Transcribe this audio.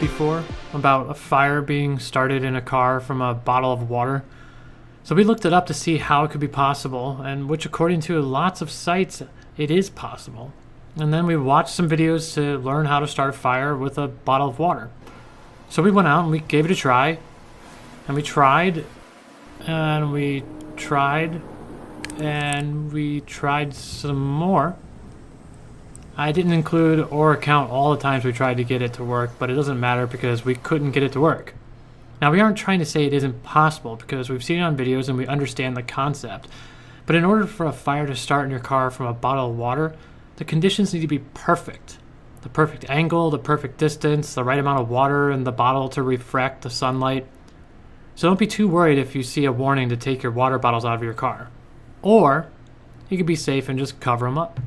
before about a fire being started in a car from a bottle of water. So we looked it up to see how it could be possible, and which according to lots of sites, it is possible. And then we watched some videos to learn how to start a fire with a bottle of water. So we went out and we gave it a try, and we tried, and we tried, and we tried some more. I didn't include or count all the times we tried to get it to work, but it doesn't matter because we couldn't get it to work. Now, we aren't trying to say it isn't possible because we've seen it on videos and we understand the concept. But in order for a fire to start in your car from a bottle of water, the conditions need to be perfect. The perfect angle, the perfect distance, the right amount of water in the bottle to refract the sunlight. So don't be too worried if you see a warning to take your water bottles out of your car. Or you can be safe and just cover them up.